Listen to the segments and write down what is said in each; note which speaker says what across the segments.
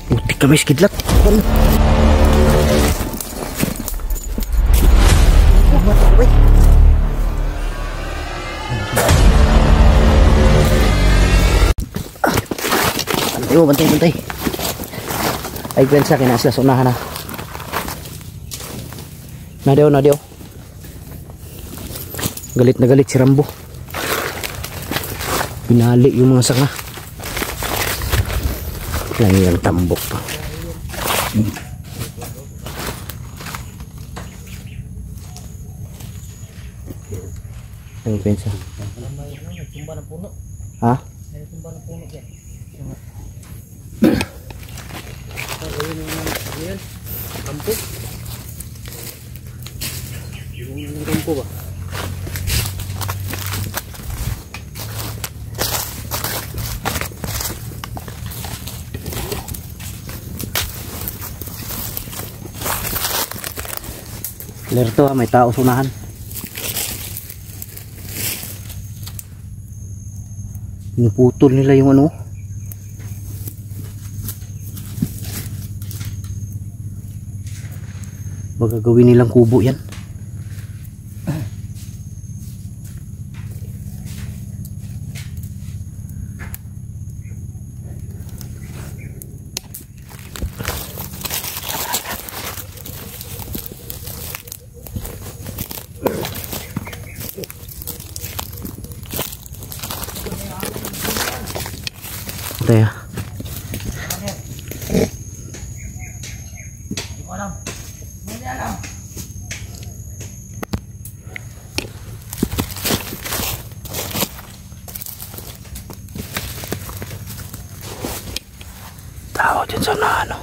Speaker 1: Putik kami skidlat. Bantay. Ay pensa kinasla unahan na. Nadaw. Galit na galit si Rambo. Pinali yung mga sanga. Lang tambok pa. Ay pensa. Tumba ng puno. Ha? Tumba ng puno yan. Ayan, kampo. Yung kampo ba? Lerto may tao sunahan. Pinuputol nila yung ano. Baka gawin nilang kubo yan. Taya. Tao dyan sa ano.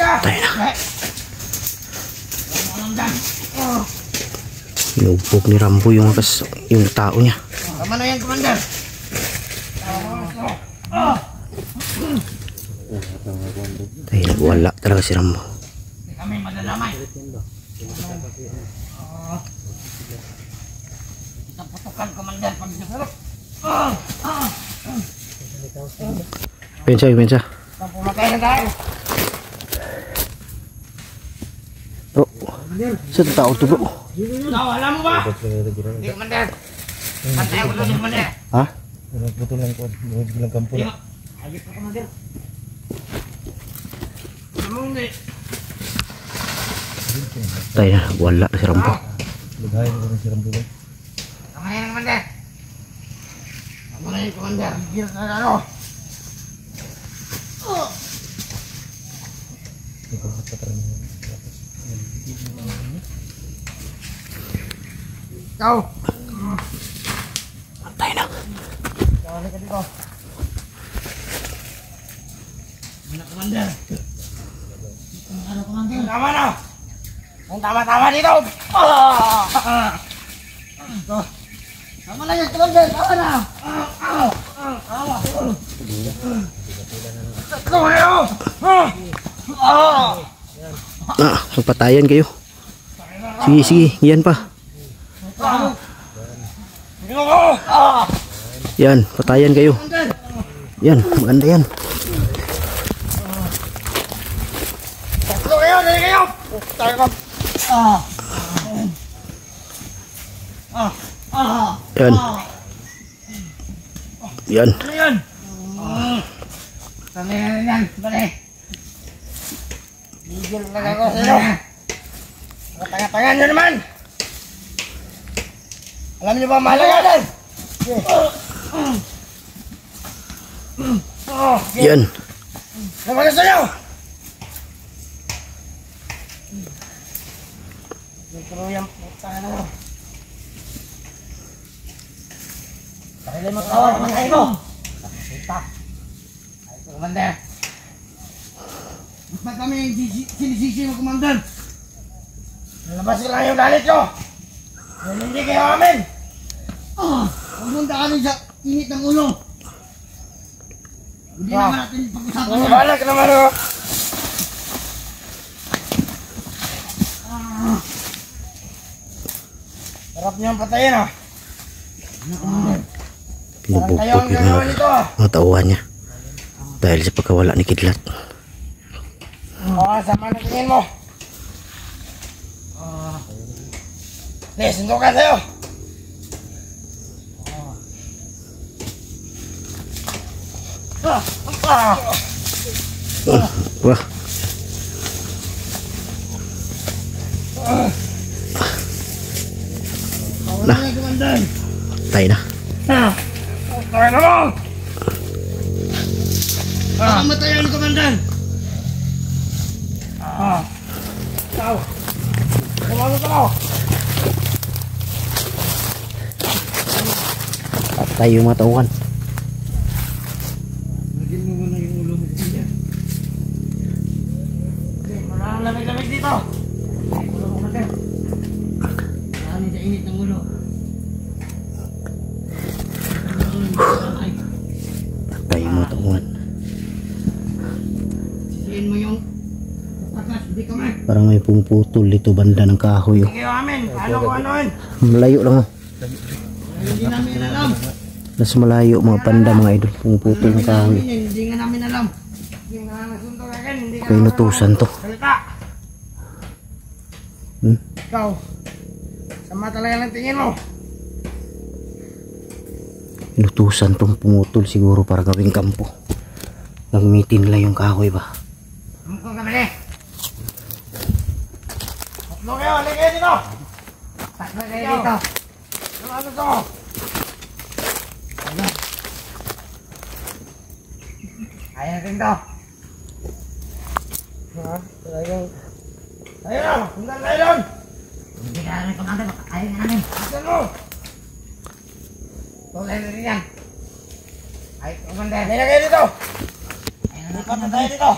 Speaker 1: Tayo na. Inubog ni Rambo yung tao niya.
Speaker 2: Tama na yan, Commander.
Speaker 1: Tayo nagwala talaga si Rambo.
Speaker 2: Kami madalamay. Kita putukan, Commander, pag nasarap.
Speaker 1: Pensa.
Speaker 2: Pumatay na tayo.
Speaker 1: Bro, sa tao to bro.
Speaker 2: Alam mo ba? Hindi, Commander. Pantay ako doon, Commander.
Speaker 1: Ha?
Speaker 3: Betul lang ko, bilang kampung.
Speaker 2: Ayos pa, Commander. Alam mo hindi.
Speaker 1: Tayo na, wala si Rambo.
Speaker 3: Lugay ko si Rambo.
Speaker 2: Tama na yan, Commander. Tama na yan, Commander. Gil na ano. Ikaw.
Speaker 1: Tayo na.
Speaker 2: Tawag ka dito. Ano, Commander? Ano, Commander? Tama na! Kung tama-tama dito! Tama na yan, Commander! Tama na! Tatlo kayo!
Speaker 1: Magpatayan kayo. Sige, yan pa. Yan, patayan kayo. Yan, maganda yan.
Speaker 2: Tatlo kayo, dali kayo! Tayo ka!
Speaker 1: Yan. Yan.
Speaker 2: Ano yan? Tama yan, bali. Bigil lang ako sa inyo. Tanga-tanga nyo naman! Alam niyo ba mahalaga din?
Speaker 1: Yan.
Speaker 2: Namagas na nyo! Pero yung puta na mo. Pakilay mo tawag, pangkay mo! Puta! Ay ito, Commander! Ba't kami sinisisi mo, Commander? Nalabasin lang yung galit nyo! Hindi kayo amin! Pumunta kami sa init ng ulo! Hindi naman natin pag-usapan yan! Wala ka naman o! Sarap niyang patayin ah.
Speaker 1: Pinubuktok
Speaker 2: Kayo ang
Speaker 1: yung
Speaker 2: gagawa nito ah.
Speaker 1: mga tauhan niya. Dahil sa pagkawala ni Kidlat.
Speaker 2: Oo, sama na tingin mo. Les, suntukan sa'yo.
Speaker 1: Wah.
Speaker 2: Wala na, Kumandan.
Speaker 1: Tayo na.
Speaker 2: Tayo na mo. Kamatayan, Kumandan. Ikaw. Kumano ka mo.
Speaker 1: Patay yung mga tauhan.
Speaker 2: Lagyan mo muna yung ulo mo dito. Maraming lamig-lamig dito. Ulo mo natin. Maraming sa init ng ulo.
Speaker 1: Patay yung mga tauhan.
Speaker 2: Sisihin mo yung takas, hindi ka man.
Speaker 1: Parang may pumuputol dito banda ng kahoy.
Speaker 2: Hindi kayo amin. Paano ko anoin?
Speaker 1: Malayo lang oh.
Speaker 2: Hindi namin alam.
Speaker 1: Mas malayo mga panda mga idol. Pumuputol ng kahoy.
Speaker 2: Hindi nga namin alam. Hindi nga nasuntok akin. Hindi ka
Speaker 1: Kainutusan to.
Speaker 2: salita.
Speaker 1: Hmm?
Speaker 2: Ikaw. Sama talaga lang tingin mo.
Speaker 1: Inutusan tong pumutol siguro para gawing kampo. Gamitin nila yung kahoy ba?
Speaker 2: Mukha ka nali. Tatlo kayo. Halika kayo dito. Tatlo kayo dito. Ano to? Ayaw natin to. Talagang... Ayaw na! Punta tayo doon! Hindi ka namin kumanda. Ayaw nga namin. Asan mo? Tulay na rin yan. Ayaw kumanda. Ayaw kayo dito! Lipat na tayo dito!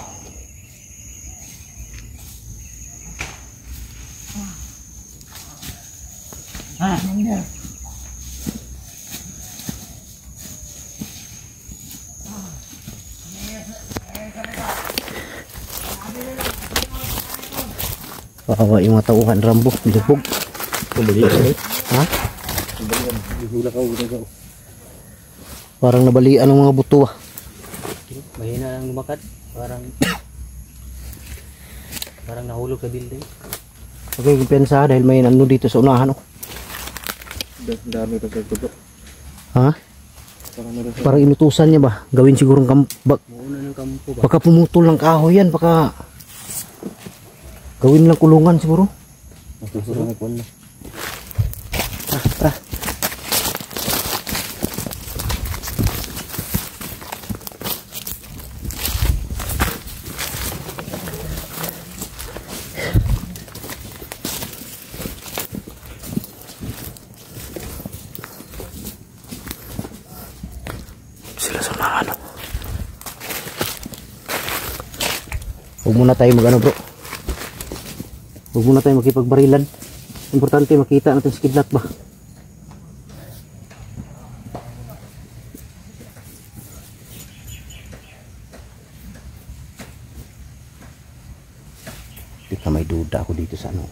Speaker 2: Nandiyan.
Speaker 1: Kawawa yung mga tauhan. Rambo. Bilubog. Ha? Parang nabalian ng mga buto ah.
Speaker 3: Mahina lang lumakad. Parang nahulog sa building.
Speaker 1: Okay, kumpensa dahil may ano dito sa unahan oh.
Speaker 3: Dami ka sa tutok.
Speaker 1: Ha? Parang inutusan niya ba? Gawin sigurong
Speaker 3: Mauna ng kampo ba?
Speaker 1: baka pumutol ng kahoy yan. Baka gawin lang kulungan siguro.
Speaker 3: Masusunod na po na.
Speaker 1: Tara. Sila sa unahan oh. Huwag muna tayo mag ano bro. Huwag muna tayo makipagbarilan. Importante makita natin si Kidlat ba. Hindi ka may duda ako dito sa ano.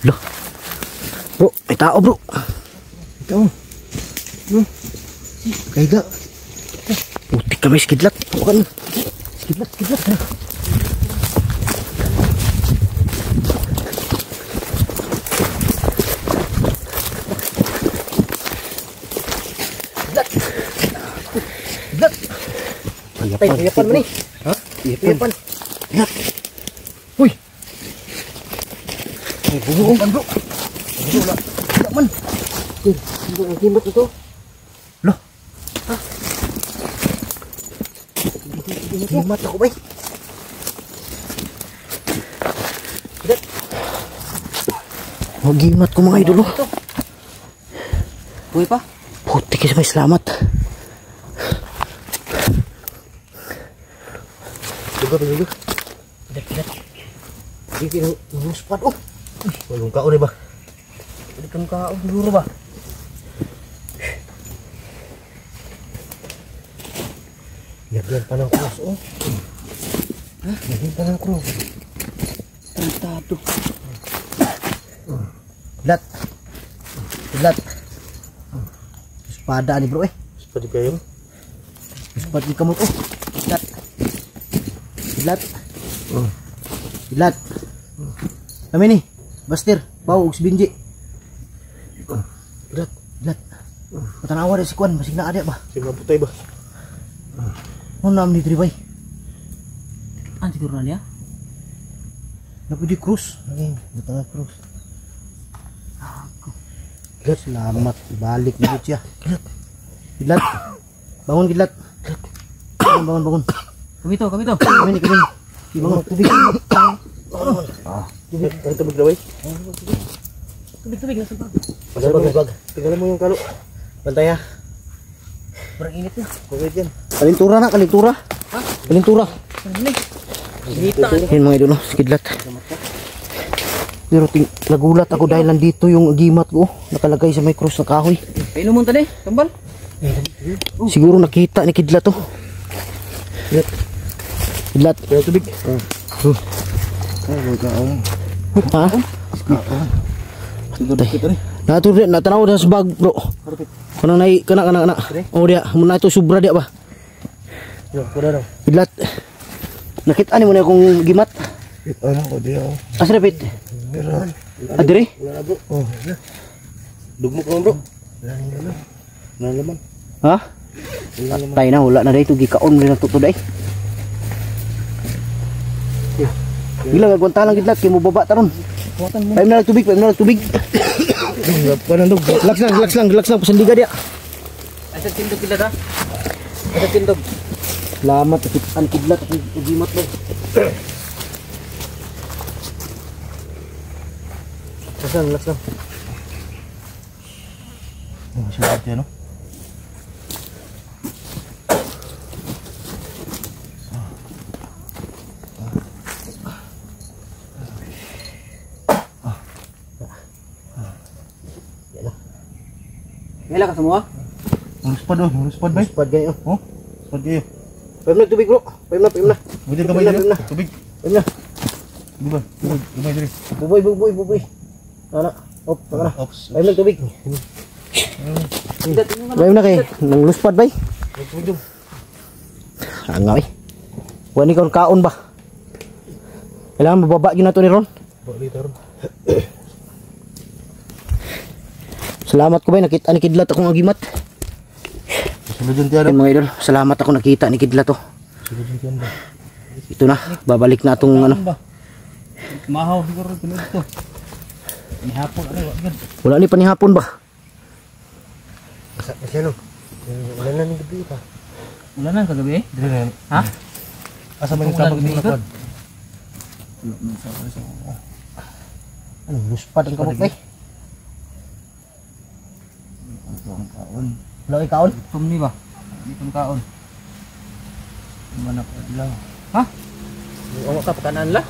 Speaker 1: Loh. Bro, may tao bro.
Speaker 2: Ito.
Speaker 1: Kaiga. Putik kami si Kidlat. Bukan. Kidlat. Kidlat. Iyapan mo ni.
Speaker 3: Ha?
Speaker 1: Iyapan. Kidlat. Uy. Ay, bumuong kan bro. Wala man. Hindi ang kimot ito. Loh. Ha? Kimot ako ba? Magimat ko mga idolo.
Speaker 3: Buhay pa?
Speaker 1: Putik kasi may salamat.
Speaker 3: Dugo.
Speaker 1: Kidat. Hindi nanguspat oh. Walong kaon ba?
Speaker 3: Hindi kang kaon siguro ba?
Speaker 1: Lagyan pa ng cross oh. Lagyan pa ng cross.
Speaker 3: Tantado.
Speaker 1: Lat. Lat. Espada ni bro eh.
Speaker 3: Seperti kayo.
Speaker 1: Espada ni kamot oh. Lat. Lat. Lat. Kami ni. Bastir. Pau ug binji. Lat. Lat. Patanawa di si Kwan. Masig na ada ba?
Speaker 3: Sige putay ba?
Speaker 1: Ano naman dito bay?
Speaker 3: Ano siguro na niya?
Speaker 1: Napudi krus. Lagi. Datang krus. Gilat. Selamat. Balik na siya. Gilat. Gilat. Bangun Gilat. Bangun.
Speaker 3: Kamito.
Speaker 1: Kami ni. Bangun. Tubig.
Speaker 3: Tubig. Ang tubig daw eh.
Speaker 2: Tubig nasa bag.
Speaker 1: Bag.
Speaker 3: Tingnan mo yung kalo.
Speaker 1: Bantay ha.
Speaker 2: Parang init na.
Speaker 3: Okay dyan.
Speaker 1: Kalintura na. Kalintura.
Speaker 2: Ha?
Speaker 1: Kalintura.
Speaker 2: Hita.
Speaker 1: Yan mga idol. Skidlat. Pero nagulat ako dahil nandito yung agimat ko. Nakalagay sa may cross na kahoy.
Speaker 2: Painom mo tadi, kambal.
Speaker 1: Siguro nakita ni Kidlat to. Kidlat.
Speaker 3: Kaya tubig.
Speaker 1: Ha? Natanaw na sa bag bro. Kanang nai kana. Oh dia, muna ito sobra dia ba.
Speaker 3: Yo, kuda daw.
Speaker 1: Kidlat. Nakita ni mo na akong gimat.
Speaker 3: Ano ko dia.
Speaker 1: Asa repit? Adire?
Speaker 3: Wala na bro. Oh. Dugmo ko bro. Wala naman.
Speaker 1: Ha? Tay na wala na dito gikaon rin natuto day. Gila gagwanta lang Kidlat kay mo baba taron. Paim na lang tubig. Relax lang pasandiga dia.
Speaker 2: Asa tindog kita ta? Asa tindog.
Speaker 1: Salamat kitaan Kidlat at ugimat mo. Relax lang.
Speaker 3: Oh, siya ate ano?
Speaker 2: Ngayon ka semua?
Speaker 3: Nguruspad bay.
Speaker 1: Spad ganyo.
Speaker 3: Oh. Spad kayo.
Speaker 1: Paim na tubig bro. Paim na.
Speaker 3: Buti ka bay diri. Tubig.
Speaker 1: Paim na.
Speaker 3: Di ba? Tubig. Gamay diri.
Speaker 1: Buboy. Ana. Op, tara.
Speaker 3: Ops.
Speaker 1: Paim na tubig.
Speaker 2: Tidak ini
Speaker 1: Paim na kay nang luspad bay.
Speaker 3: Tubig.
Speaker 1: Angay. Wani kon kaon ba? Kailangan mababa gyud nato ni Ron.
Speaker 3: Bali taron.
Speaker 1: Salamat ko bay nakita ni Kidlat akong agimat.
Speaker 3: Sulodon tiyan.
Speaker 1: Yan mga idol, salamat ako nakita ni Kidlat to.
Speaker 3: Sulodon tiyan ba?
Speaker 1: Ito na, babalik na atong ano.
Speaker 2: Mahaw siguro tunod to. Ni hapon ano wag.
Speaker 1: Wala ni panihapon ba?
Speaker 3: Kasi ano? Wala na ng gabi pa.
Speaker 2: Wala na kagabi eh.
Speaker 3: Dili na.
Speaker 2: Ha?
Speaker 3: Asa man tabag ni lakad?
Speaker 1: Ano, luspad ang kabuk bay. Wala kay kaon.
Speaker 2: Tumni ba? Di pun kaon.
Speaker 3: Manak lang.
Speaker 2: Ha?
Speaker 3: Ang ka kanan la.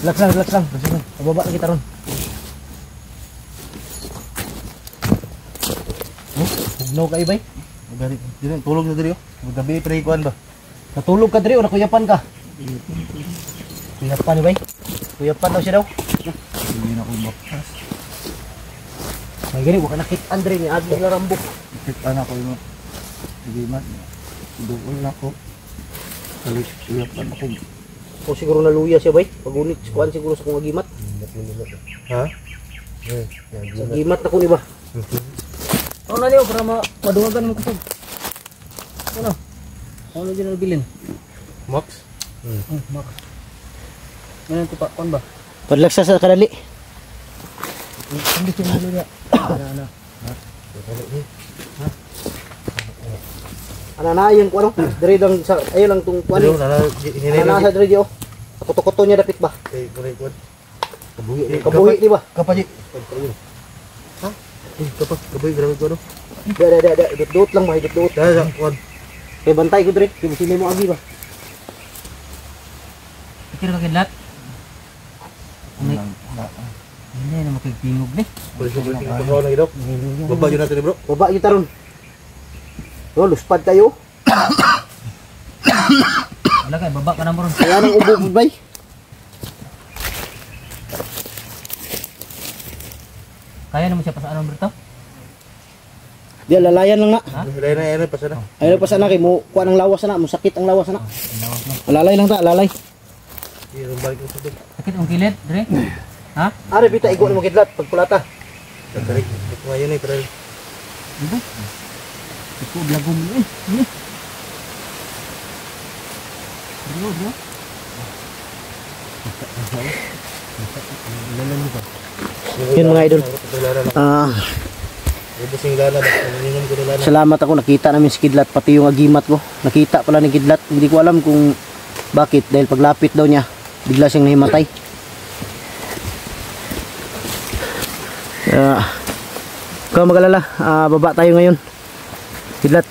Speaker 1: Relax lang. Bababa na kita Ron. Hugnaw kay bay.
Speaker 3: Dari dili tulog na diri. Gabi pre kuan ba?
Speaker 1: Natulog ka diri o nakuyapan ka? Kuyapan ni bay. Kuyapan daw siya daw.
Speaker 3: Hindi na ko mapas.
Speaker 1: May gani wala nakita Andre ni Adli na rambok.
Speaker 3: Kita na ko mo. Sige man. Doon na ko. Kalit siya pa ako.
Speaker 1: O siguro naluya siya bay. Pagunit kuan siguro sa kong agimat.
Speaker 3: Ha?
Speaker 1: Sa agimat na ko ni ba?
Speaker 2: Ano na niyo para madungagan mo kusog. Ano? Ano din na bilin?
Speaker 3: Max.
Speaker 2: Mak. Ngayon to pa kon ba?
Speaker 1: Padlaksa sa kadali.
Speaker 2: Hindi ko maluya. Ana.
Speaker 1: Ana na yung kuan diri lang sa ayo lang tung kuan.
Speaker 3: Ano na
Speaker 1: Ana sa diri oh. Kuto-kuto niya dapit ba?
Speaker 3: kay kulay kuan.
Speaker 1: Kabuhi di ba?
Speaker 3: Kapaji. Ha? Kapaji grabe ko no.
Speaker 1: Da. Dut lang ba? Dut.
Speaker 3: Dahil kuan.
Speaker 1: Kay bantay ko diri. Kay sino mo agi ba?
Speaker 2: Pikir ka kidlat.
Speaker 1: Hindi na makikingog ni.
Speaker 3: Baba yun natin bro.
Speaker 1: Baba kita ron. Oh, luspad kayo.
Speaker 4: Wala kay baba ka na mo ron.
Speaker 1: Kaya nang ubo bay.
Speaker 4: Kaya naman siya pa sa ano Berto?
Speaker 1: Di lalayan lang na.
Speaker 3: Dahil na pasa na.
Speaker 1: Ay pa sana kay mo kuha ng lawas na, mo sakit ang lawas na. Alalay lang ta, alalay.
Speaker 3: Yung balik ko sa doon.
Speaker 4: Sakit ang kilid, dire? Ha?
Speaker 1: Are bita igo mo kidlat pagpulata.
Speaker 3: Tarik. Ito ngayon eh. Pero
Speaker 4: Diba? Ito blagom mo eh. Bro.
Speaker 1: Yun mga idol.
Speaker 3: Ubusing lana. Nanginom ko na lana.
Speaker 1: Salamat ako, nakita namin si Kidlat, pati yung agimat ko. Nakita pala ni Kidlat. Hindi ko alam kung bakit, dahil paglapit daw niya, bigla siyang nahimatay. Ikaw mag-alala, baba tayo ngayon. Kidlat.